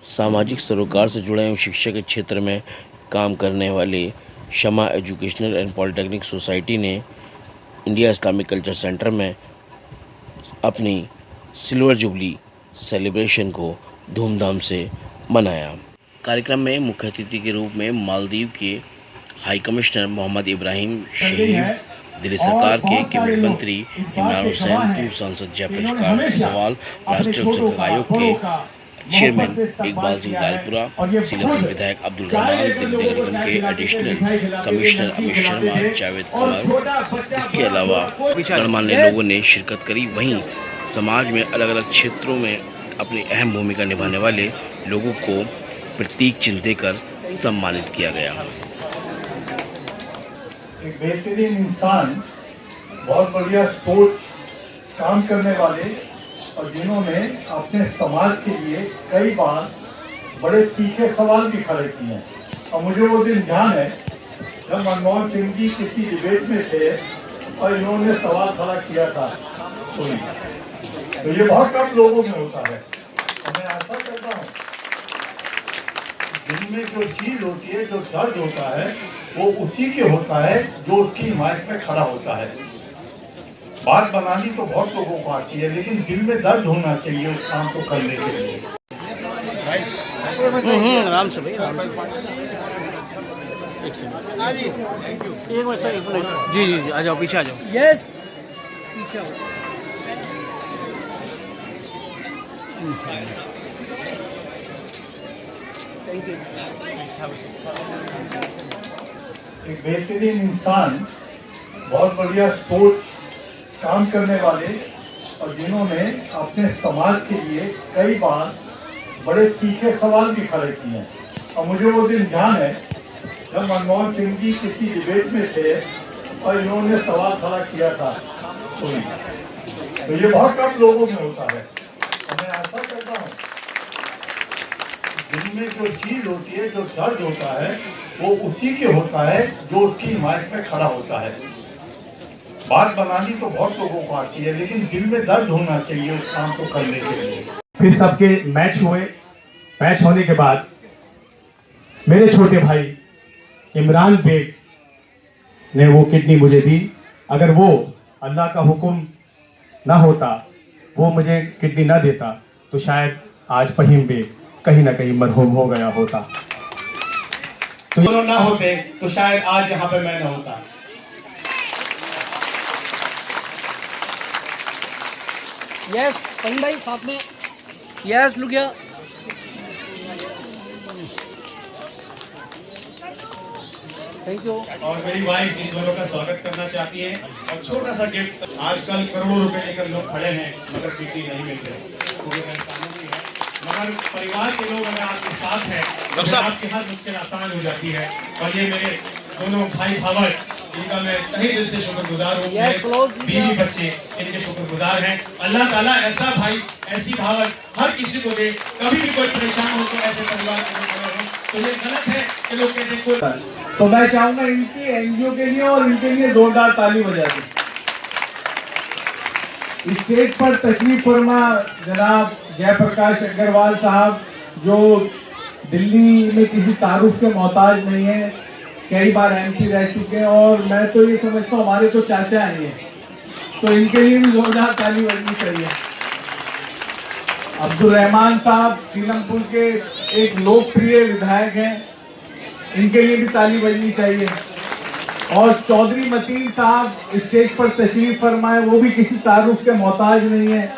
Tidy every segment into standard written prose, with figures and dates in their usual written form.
सामाजिक सरोकार से जुड़े एवं शिक्षा के क्षेत्र में काम करने वाले शमा एजुकेशनल एंड पॉलिटेक्निक सोसाइटी ने इंडिया इस्लामिक कल्चर सेंटर में अपनी सिल्वर जुबली सेलिब्रेशन को धूमधाम से मनाया। कार्यक्रम में मुख्य अतिथि के रूप में मालदीव के हाई कमिश्नर मोहम्मद इब्राहिम शहीद, दिल्ली सरकार के कैबिनेट मंत्री इमरान हुसैन, पूर्व सांसद जयप्रकाश नारायण, राष्ट्रीय लोक आयोग के चेयरमैन इकबाल सिंह लालपुरा, सीलमपुर विधायक अब्दुल रहमान, दिल्ली नगर निगम के एडिशनल कमिश्नर अमित शर्मा, जावेद कमर, इसके अलावा गणमान्य लोगों ने शिरकत करी। वहीं समाज में अलग अलग क्षेत्रों में अपनी अहम भूमिका निभाने वाले लोगों को प्रतीक चिन्ह देकर सम्मानित किया गया। एक बेहतरीन इंसान, बहुत बढ़िया सोच, काम करने वाले और जिन्होंने अपने समाज के लिए कई बार बड़े तीखे सवाल भी खड़े किए हैं। और मुझे वो दिन ध्यान है जब मनमोहन सिंह जी किसी डिबेट में थे और इन्होंने सवाल खड़ा किया था। तो ये बहुत कम लोगों में होता है। और मैं आशा करता हूँ दिल में जो चीज होती है, जो दर्द होता है, वो उसी के होता है जो उसकी हिमायत में खड़ा होता है। बात बनानी तो बहुत लोगों को आती है, लेकिन दिल में दर्द होना चाहिए उस काम को करने के लिए। आराम से भाई, आराम से। एक सेकंड, एक मिनट। जी जी जी, आ जाओ, पीछे आ जाओ। यस, पीछे आओ। Thank you. एक बेहतरीन इंसान, बहुत बढ़िया सोच, काम करने वाले और जिन्होंने अपने समाज के लिए कई बार बड़े तीखे सवाल भी खड़े किए हैं। और मुझे वो दिन ध्यान है जब मनमोहन सिंह जी किसी डिबेट में थे और इन्होंने सवाल खड़ा किया था। तो ये बहुत कम लोगों में होता है। और मैं आशा करता हूँ दिल में जो चीज होती है, जो दर्द होता है, वो उसी के होता है जो उसकी हिमायत में खड़ा होता है। बात बनानी तो बहुत लोगों को आती है, लेकिन दिल में दर्द होना चाहिए उस काम को करने के लिए। फिर सबके मैच हुए। मैच होने के बाद मेरे छोटे भाई इमरान बेग ने वो किडनी मुझे दी। अगर वो अल्लाह का हुक्म ना होता, वो मुझे किडनी ना देता, तो शायद आज फहीम बेग कहीं ना कहीं मरहूम हो गया होता। तो दोनों ना होते तो शायद आज यहाँ पे मैं ना होता। यस, फहीम भाई साथ में। Yes, look here. Thank you. और मेरी वाइफ इन दोनों का स्वागत करना चाहती है और छोटा सा गिफ्ट। आजकल करोड़ों रुपए लेकर लोग खड़े हैं मगर किसी नहीं मिलते, मगर परिवार के लोग अगर आपके साथ हैं तो आपके हर मुश्किल आसान हो जाती है। और ये मेरे दोनों भाई भावर, इनका मैं तहे दिल से शुक्रगुजार हूँ। बीवी बच्चे इनके शुक्रगुजार हैं। अल्लाह ताला ऐसा भाई, ऐसी भावर हर किसी को दे। कभी भी कोई परेशान हो तो ऐसे परिवार के लोग खड़े हों। तो ये गलत है कि लोग कहते कोई। तो मैं चाहूंगा इनकी एनजीओ के लिए और इनके लिए जोरदार ताली बजा दें। इस स्टेज पर तशरीफ फरमा जनाब जयप्रकाश अग्रवाल साहब, जो दिल्ली में किसी तारुफ के मोहताज नहीं है, कई बार एमपी रह चुके हैं और मैं तो ये समझता हूँ हमारे तो चाचा हैं, तो इनके लिए भी जोरदार ताली बजनी चाहिए। अब्दुल रहमान साहब सीलमपुर के एक लोकप्रिय विधायक हैं, इनके लिए भी ताली बजनी चाहिए। और चौधरी मतीन साहब स्टेज पर तशरीफ फरमाए, वो भी किसी तारुफ के मोहताज नहीं है,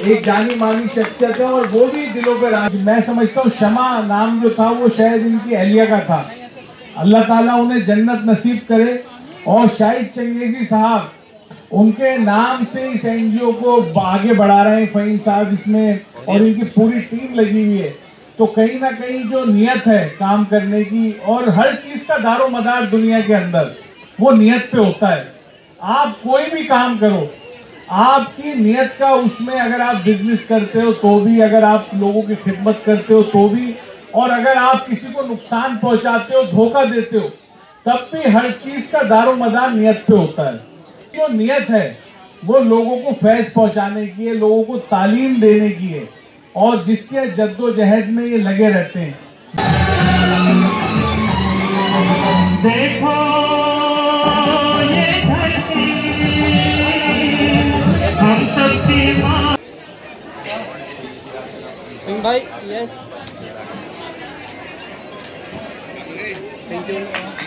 एक जानी मानी शख्सियत है और वो भी दिलों पे राज। मैं समझता हूँ शमा नाम जो था वो शायद इनकी अहलिया का था। अल्लाह ताला उन्हें जन्नत नसीब करे। और शाहिद चंगेजी साहब, उनके नाम से इस एनजीओ को आगे बढ़ा रहे हैं फहीम साहब इसमें, और इनकी पूरी टीम लगी हुई है। तो कहीं ना कहीं जो नियत है काम करने की, और हर चीज का दारो मदार दुनिया के अंदर वो नियत पे होता है। आप कोई भी काम करो, आपकी नियत का उसमें, अगर आप बिजनेस करते हो तो भी, अगर आप लोगों की खिदमत करते हो तो भी, और अगर आप किसी को नुकसान पहुंचाते हो, धोखा देते हो, तब भी हर चीज का दारो मदार नियत पे होता है। जो नियत है वो लोगों को फैज़ पहुंचाने की है, लोगों को तालीम देने की है। और जिसके जद्दोजहद में ये लगे रहते हैं। देखो ये धरती हम सबकी माँ। सिंह भाई यस थैंक यू।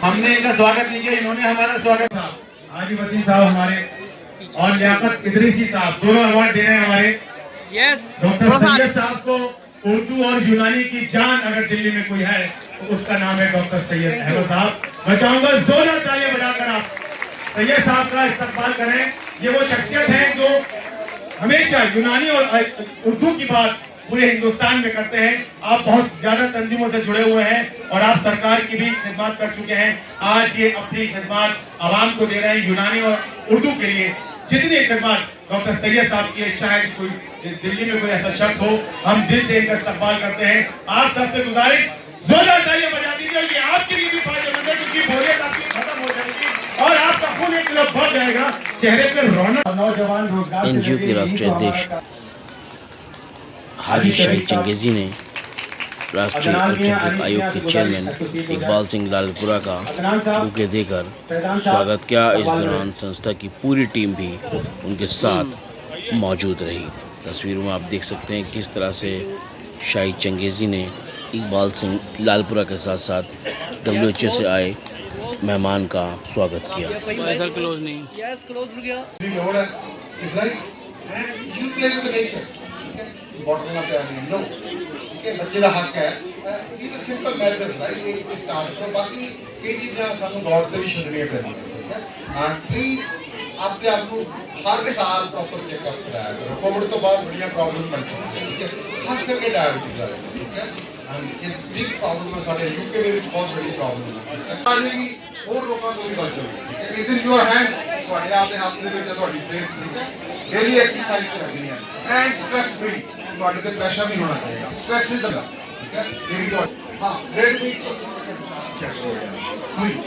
हमने इनका स्वागत नहीं किया, इन्होंने हमारा स्वागत। हाजी वसीम साहब हमारे और लियाकत इदरीसी साहब दोनों अवार्ड दे रहे हैं हमारे। यस डॉक्टर सैयद साहब को उर्दू और यूनानी की जान अगर दिल्ली में कोई है तो उसका नाम है डॉक्टर सैयद अहमद साहब। मैं चाहूंगा जोरदार तालियां बजाकर आप सैयद साहब का इस्तकबाल करें। ये वो शख्सियत है जो हमेशा यूनानी और उर्दू की बात पूरे हिंदुस्तान में करते हैं। आप बहुत ज्यादा तंजीमों से जुड़े हुए हैं और आप सरकार की भी खिदमत कर चुके हैं। आज ये अपनी खिदमत आवाम को दे रहे हैं यूनानी और उर्दू के लिए। जितनी खिदमत डॉक्टर सैयद साहब की इच्छा है कि कोई दिल्ली में कोई ऐसा शख्स हो, हम दिल से इनका इस्तकबाल करते हैं। आप सबसे गुजारिश जोरदार तालियां बजा दीजिए। ये आपके लिए भी फायदेमंद है क्योंकि बोरियत आपकी खत्म हो जाएगी और आपका खून एक किलो बढ़ जाएगा, चेहरे पर रौनक। नौजवान रोजगार एनजीओ के राष्ट्रीय अध्यक्ष हाजी शाहिद चंगेजी ने राष्ट्रीय अल्पसंख्यक आयोग के चेयरमैन इकबाल सिंह लालपुरा का बुके देकर स्वागत किया। इस दौरान संस्था की पूरी टीम भी उनके साथ मौजूद रही। तस्वीरों में आप देख सकते हैं किस तरह से शाहिद चंगेजी ने इकबाल सिंह लालपुरा के साथ साथ WHO से आए मेहमान का स्वागत किया। इधर क्लोज नहीं यस क्लोज हो गया। बच्चे का हक है सिंपल मैथड राइट स्टार्ट करो। बाकी ये चीज़ें सानू गौर से भी छड्डनियां पैंदियां एंड प्लीज अपने आप को हर साल प्रॉपर चेकअप कराया करो। कोविड तो बाद बड़ियां प्रॉब्लम बन चुकी है, ठीक है, खास करके डायबिटीज वाले, ठीक है। एंड ये बिग प्रॉब्लम है सारे यूके ਦੇ ਵਿੱਚ बहुत बड़ी प्रॉब्लम है। आजेगी और लोगों को भी बच जाएगी। इज इन योर हैंड, ਤੁਹਾਡੇ ਆਪਦੇ ਹੱਥ ਦੇ ਵਿੱਚ ਹੈ ਤੁਹਾਡੀ ਸਿਹਤ, ਠੀਕ ਹੈ। डेली एक्सरसाइज करनी है एंड स्ट्रेस फ्री। ਤੁਹਾਡੇ ਤੇ ਪ੍ਰੈਸ਼ਰ ਨਹੀਂ ਹੋਣਾ ਚਾਹੀਦਾ, स्ट्रेस इज द ठीक है। मेरी तो हां रेड मीट क्या हो गया प्लीज।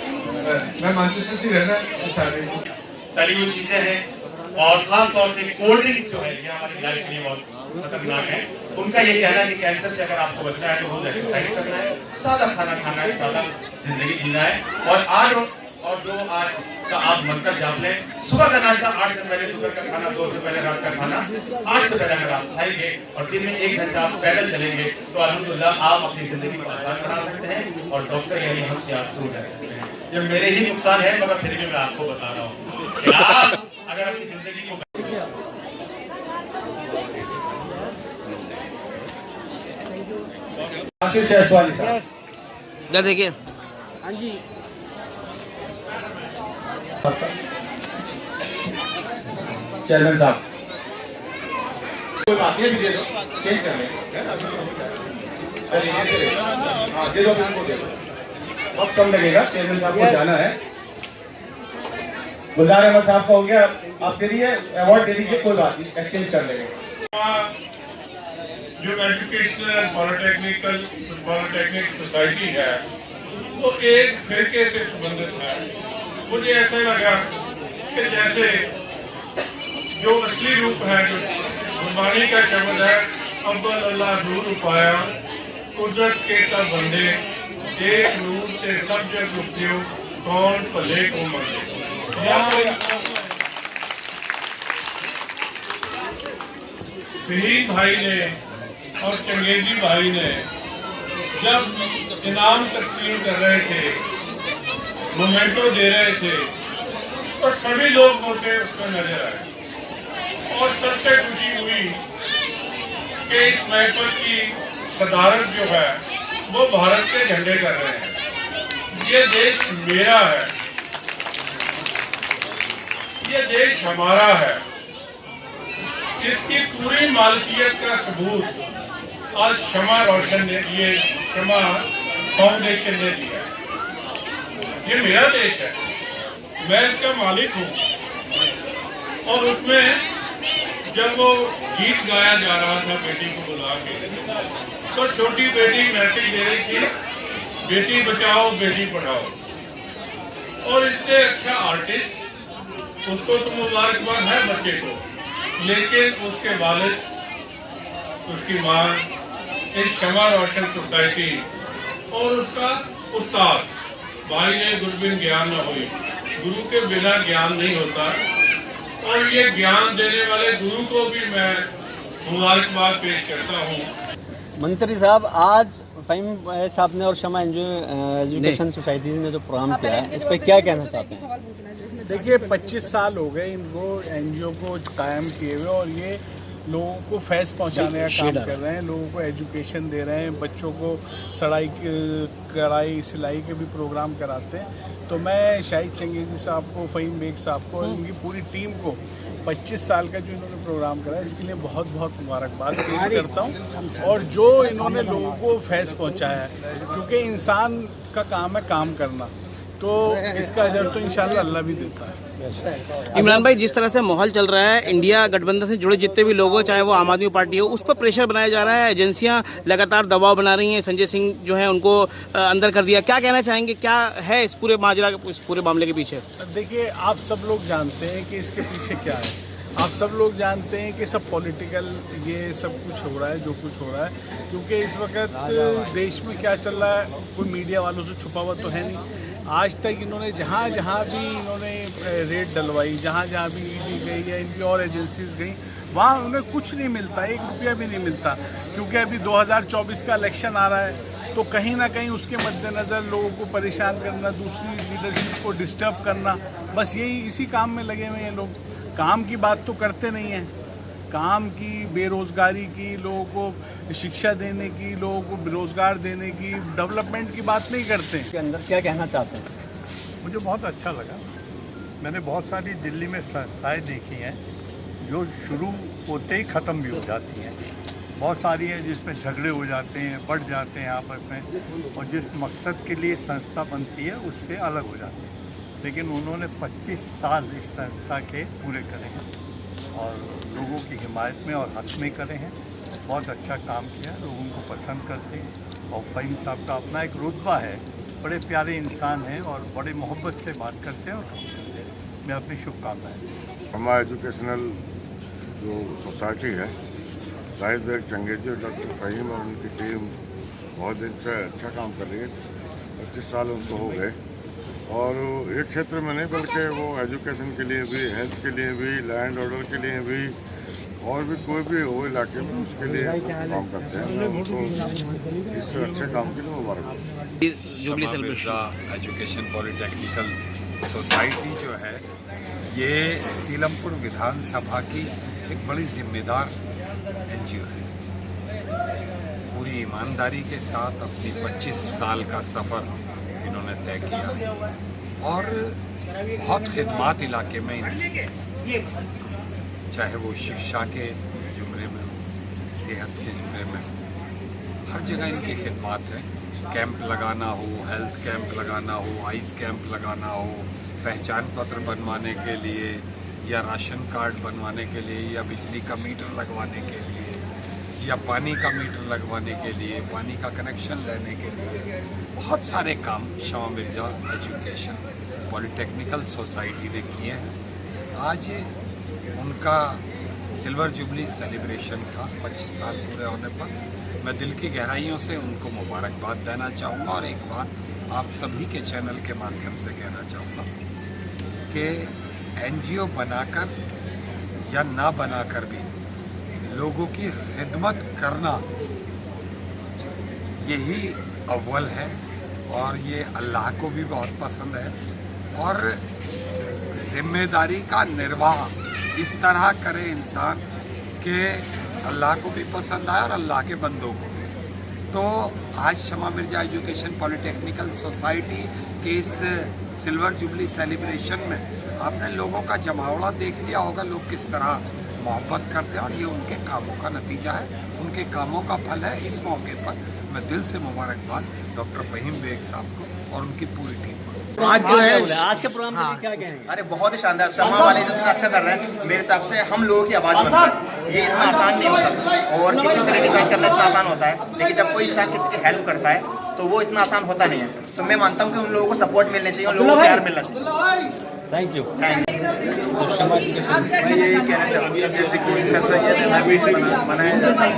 मैं मैनचेस्टर से रहना है सारे तली हुई चीजें हैं और खास तौर से कोल्ड ड्रिंक्स जो है ये हमारी लाइफ के लिए बहुत खतरनाक है। उनका ये कहना है कि कैंसर से अगर आपको बचना है तो रोज एक्सरसाइज करना है, सादा खाना खाना है, सादा जिंदगी जीना है। और 8 और 2 8 का आप मंत्र जाप लें। सुबह का नाश्ता 8 से पहले, दोपहर का खाना 2 से पहले, रात का खाना 8 से पहले अगर आप खाएंगे और दिन में 1 घंटा आप पैदल चलेंगे तो अल्हम्दुलिल्लाह आप अपनी जिंदगी को आसान बना सकते हैं और डॉक्टर यानी हमसे आप दूर रह सकते हैं। ये मेरे ही नुकसान है मगर फिर भी मैं आपको बता रहा हूँ कि आप अगर अपनी जिंदगी को आशीष जयसवाली साहब यस देखिए हाँ जी चेयरमैन साहब कोई बात नहीं, भी दे दो, चेंज कर लेंगे। हाँ दे दो, को दे दो, बहुत कम लगेगा। चेयरमैन साहब को जाना है। गुलजार अहमद साहब का हो गया, आप दे दीजिए, अवार्ड दे दीजिए, कोई बात नहीं, एक्सचेंज कर लेंगे। जो एजुकेशनल पॉलिटेक्निक सोसाइटी है वो एक फिरके से संबंधित है। मुझे ऐसा लगा कि जैसे जो असली रूप है, जो गुरबानी का शब्द है, अव्वल अल्लाह नूर उपाया कुदरत के सब बंदे, एक नूर के सब जग उपजो, कौन भले को मंदे। शहीद भाई ने और चंगेजी भाई ने जब इनाम तकसीम कर रहे थे, मोमेंटो दे रहे थे, तो सभी लोग मुझसे उसको नजर आए और सबसे खुशी हुई कि इस महफिल की सदारत जो है वो भारत के झंडे कर रहे हैं। ये देश मेरा है, ये देश हमारा है। इसकी पूरी मालकियत का सबूत आज शमा रोशन ने, ये शमा फाउंडेशन ने दिया। ये मेरा देश है, मैं इसका मालिक हूँ। और उसमें जब वो गीत गाया जा रहा था बेटी को बुला के, तो छोटी बेटी मैसेज दे रही थी, बेटी बचाओ बेटी पढ़ाओ। और इससे अच्छा आर्टिस्ट उसको तो मुबारकबाद है बच्चे को, लेकिन उसके वालिद उसकी माँ, एक क्षमा रोशन सोसाइटी और उसका उस्ताद। भाई ने गुरबिन ज्ञान न हुई, गुरु के बिना ज्ञान नहीं होता। और ये ज्ञान देने वाले गुरु को भी मैं मुबारकबाद पेश करता हूँ। मंत्री साहब, आज फहीम साहब ने और शमा एजुकेशन सोसाइटी ने जो प्रोग्राम किया है, इस पर क्या कहना चाहते हैं? देखिए, 25 साल हो गए इनको एनजीओ को कायम किए हुए, और ये लोगों को फैज़ पहुंचाने का काम कर रहे हैं, लोगों को एजुकेशन दे रहे हैं, बच्चों को सड़ाई कढ़ाई सिलाई के भी प्रोग्राम कराते हैं। तो मैं शाहिद चंगेजी साहब को, फ़हीम बेग साहब को और उनकी पूरी टीम को 25 साल का जो इन्होंने प्रोग्राम करा, इसके लिए बहुत बहुत मुबारकबाद पेश करता हूँ। और जो इन्होंने लोगों को फैज़ पहुँचाया है, क्योंकि इंसान का काम है काम करना, तो इसका अजर तो इंशाल्लाह अल्लाह भी देता है। इमरान भाई, जिस तरह से माहौल चल रहा है, इंडिया गठबंधन से जुड़े जितने भी लोग हो, चाहे वो आम आदमी पार्टी हो, उस पर प्रेशर बनाया जा रहा है, एजेंसियां लगातार दबाव बना रही हैं, संजय सिंह जो है उनको अंदर कर दिया। क्या कहना चाहेंगे, क्या है इस पूरे माजरा, इस पूरे मामले के पीछे? देखिए, आप सब लोग जानते हैं कि इसके पीछे क्या है। आप सब लोग जानते हैं कि सब पॉलिटिकल ये सब कुछ हो रहा है, जो कुछ हो रहा है, क्योंकि इस वक्त देश में क्या चल रहा है कोई मीडिया वालों से छुपा हुआ तो है नहीं। आज तक इन्होंने जहाँ जहाँ भी इन्होंने रेड डलवाई, जहाँ जहाँ भी ईडी गई या इनकी और एजेंसीज गई, वहाँ उन्हें कुछ नहीं मिलता, 1 रुपया भी नहीं मिलता। क्योंकि अभी 2024 का इलेक्शन आ रहा है, तो कहीं ना कहीं उसके मद्देनज़र लोगों को परेशान करना, दूसरी लीडरशिप को डिस्टर्ब करना, बस यही इसी काम में लगे हुए हैं लोग। काम की बात तो करते नहीं हैं, काम की, बेरोज़गारी की, लोगों को शिक्षा देने की, लोगों को बेरोज़गार देने की, डेवलपमेंट की बात नहीं करते हैं। के अंदर क्या कहना चाहते हैं? मुझे बहुत अच्छा लगा। मैंने बहुत सारी दिल्ली में संस्थाएं देखी हैं जो शुरू होते ही ख़त्म भी हो जाती हैं। बहुत सारी हैं जिसमें झगड़े हो जाते हैं, बढ़ जाते हैं आपस में, और जिस मकसद के लिए संस्था बनती है उससे अलग हो जाते हैं। लेकिन उन्होंने 25 साल इस संस्था के पूरे करे हैं और लोगों की हिमायत में और हक में करे हैं। बहुत अच्छा काम किया, लोग उनको पसंद करते हैं। और फ़हीम साहब का अपना एक रुतबा है, बड़े प्यारे इंसान हैं और बड़े मोहब्बत से बात करते हैं और काम करते हैं। मैं अपनी शुभकामनाएँ। हमारा एजुकेशनल जो सोसाइटी है, शाहिद बेग चंगेजी और डॉक्टर फ़हीम और उनकी टीम बहुत दिन से अच्छा काम कर रही है। 25 साल उनको हो गए, और एक क्षेत्र में नहीं बल्कि वो एजुकेशन के लिए भी, हेल्थ के लिए भी, लैंड ऑर्डर के लिए भी, और भी कोई भी हो इलाके में उसके लिए काम करते हैं। उनको इस अच्छे काम के लिए मुबारक। Jubilee celebration education polytechnical society जो है, ये सीलमपुर विधानसभा की एक बड़ी जिम्मेदार एनजीओ है। पूरी ईमानदारी के साथ अपनी 25 साल का सफ़र इन्होंने तय किया और बहुत खिदमात इलाके में इनकी, चाहे वो शिक्षा के जुमरे में, सेहत के जुमरे में, हर जगह इनकी खिदमात है। कैंप लगाना हो, हेल्थ कैंप लगाना हो, आइस कैंप लगाना हो, पहचान पत्र बनवाने के लिए या राशन कार्ड बनवाने के लिए या बिजली का मीटर लगवाने के लिए या पानी का मीटर लगवाने के लिए, पानी का कनेक्शन लेने के लिए, बहुत सारे काम शमा मिर्जा एजुकेशन पॉलिटेक्निकल सोसाइटी ने किए हैं। आज उनका सिल्वर जुबली सेलिब्रेशन था 25 साल पूरे होने पर। मैं दिल की गहराइयों से उनको मुबारकबाद देना चाहूँगा और एक बात आप सभी के चैनल के माध्यम से कहना चाहूँगा कि एनजीओ बनाकर या ना बनाकर भी लोगों की खिदमत करना यही अव्वल है, और ये अल्लाह को भी बहुत पसंद है। और जिम्मेदारी का निर्वाह इस तरह करे इंसान कि अल्लाह को भी पसंद आए और अल्लाह के बंदों को भी। तो आज शमा मिर्जा एजुकेशन पॉलिटेक्निकल सोसाइटी के इस सिल्वर जुबली सेलिब्रेशन में आपने लोगों का जमावड़ा देख लिया होगा, लोग किस तरह मोहब्बत करते हैं, और ये उनके कामों का नतीजा है, उनके कामों का फल है। इस मौके पर मैं दिल से मुबारकबाद डॉक्टर फ़हीम बेग साहब को और उनकी पूरी टीम को। आज जो है आज के प्रोग्राम के लिए क्या कहेंगे? अरे बहुत ही शानदार, शमा वाले इतना अच्छा कर रहे हैं। मेरे हिसाब से हम लोगों की आवाज़ बनना ये इतना आसान नहीं होता, और किसी को क्रिटिसाइज करना इतना आसान होता है, लेकिन जब कोई इंसान किसी की हेल्प करता है तो वो इतना आसान होता नहीं है। तो मैं मानता हूँ कि उन लोगों को सपोर्ट मिलना चाहिए, उन लोगों को प्यार मिलना चाहिए। Thank you. तो शमा एजुकेशन मैं यही कहना चाहूँगा जैसे कि सर सैयद नबी मनाया जाता है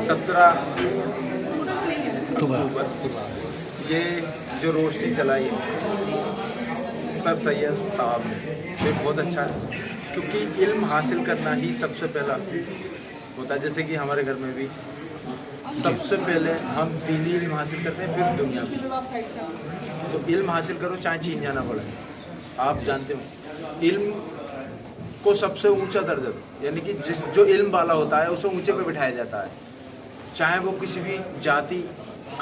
17 अक्टूबर, ये जो रोशनी जलाई है सर सैयद साहब ने, ये बहुत अच्छा है क्योंकि इल्म हासिल करना ही सबसे पहला होता है। जैसे कि हमारे घर में भी सबसे पहले हम दीनी इल्म हासिल करते हैं, फिर दुनिया भी। तो इल्म हासिल करो चाहे चीन जाना पड़े। आप जानते हो इल्म को सबसे ऊंचा दर्जा दो, यानी कि जो इल्म वाला होता है उसे ऊंचे पे बिठाया जाता है, चाहे वो किसी भी जाति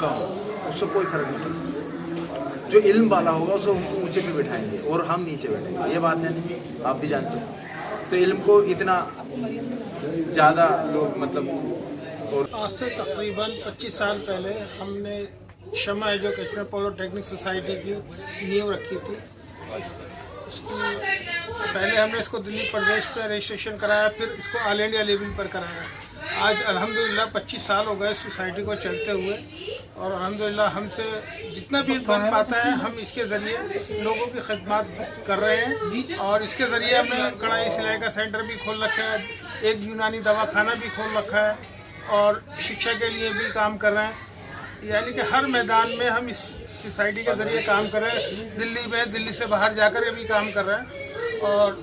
का हो, उससे कोई फर्क नहीं पड़ता। जो इल्म वाला होगा उसे ऊंचे पे बिठाएंगे और हम नीचे बैठेंगे, ये बात है नहीं, आप भी जानते हो। तो इल्म को इतना ज़्यादा लोग मतलब और आज से तकरीबन 25 साल पहले हमने शमा एजुकेशनल पॉलिटेक्निक सोसाइटी की नींव रखी थी। इसकी पहले हमने इसको दिल्ली प्रदेश में रजिस्ट्रेशन कराया, फिर इसको ऑल इंडिया लेवल पर कराया। आज अल्हम्दुलिल्लाह 25 साल हो गए सोसाइटी को चलते हुए, और अल्हम्दुलिल्लाह हमसे जितना भी बन पाता है हम इसके ज़रिए लोगों की खिदमत कर रहे हैं। और इसके ज़रिए हमने कढ़ाई सिलाई का सेंटर भी खोल रखा है, एक यूनानी दवाखाना भी खोल रखा है, और शिक्षा के लिए भी काम कर रहे हैं। यानी कि हर मैदान में हम इस सोसाइटी के ज़रिए काम कर रहे हैं। दिल्ली में, दिल्ली से बाहर जाकर के भी काम कर रहे हैं, और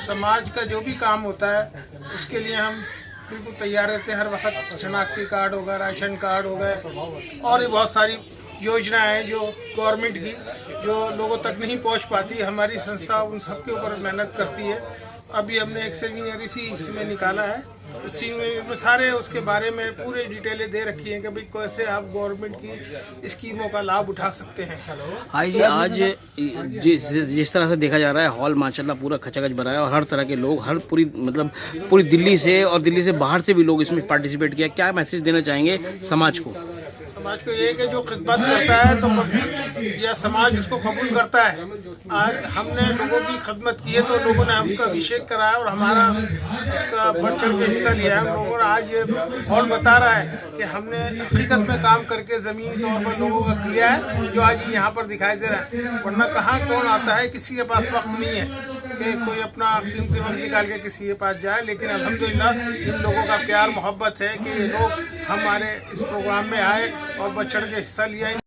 समाज का जो भी काम होता है उसके लिए हम बिल्कुल तैयार रहते हैं हर वक्त। शनाख्ती कार्ड होगा, राशन कार्ड हो गए, और भी बहुत सारी योजनाएं हैं जो गवर्नमेंट की जो लोगों तक नहीं पहुंच पाती, हमारी संस्था उन सब के ऊपर मेहनत करती है। अभी हमने एक सेमिनार इसी में निकाला है, इसी में सारे उसके बारे में पूरी डिटेलें दे रखी हैं कि भाई कैसे आप गवर्नमेंट की स्कीमों का लाभ उठा सकते हैं। आज जिस तरह से देखा जा रहा है हॉल माशाल्लाह पूरा खचाखच भरा है, और हर तरह के लोग, हर पूरी दिल्ली से और दिल्ली से बाहर से भी लोग इसमें पार्टिसिपेट किया। क्या मैसेज देना चाहेंगे समाज को? समाज को ये कि जो खिदमत करता है तो पब्लिक या समाज उसको कबूल करता है। आज हमने लोगों की खिदमत की है तो लोगों ने उसका अभिषेक कराया और हमारा उसका बढ़ चढ़ के हिस्सा लिया है। लोगों ने आज ये हॉल बता रहा है कि हमने हकीकत में काम करके ज़मीनी तौर पर लोगों का किया है, जो आज यहाँ पर दिखाई दे रहा है। वरना कहाँ कौन आता है, किसी के पास वक्त नहीं है कि कोई अपना कीमती वक्त निकाल के किसी के पास जाए। लेकिन अल्हम्दुलिल्लाह इन लोगों का प्यार मोहब्बत है कि ये लोग हमारे इस प्रोग्राम में आए और बढ़ चढ़ के हिस्सा लिया।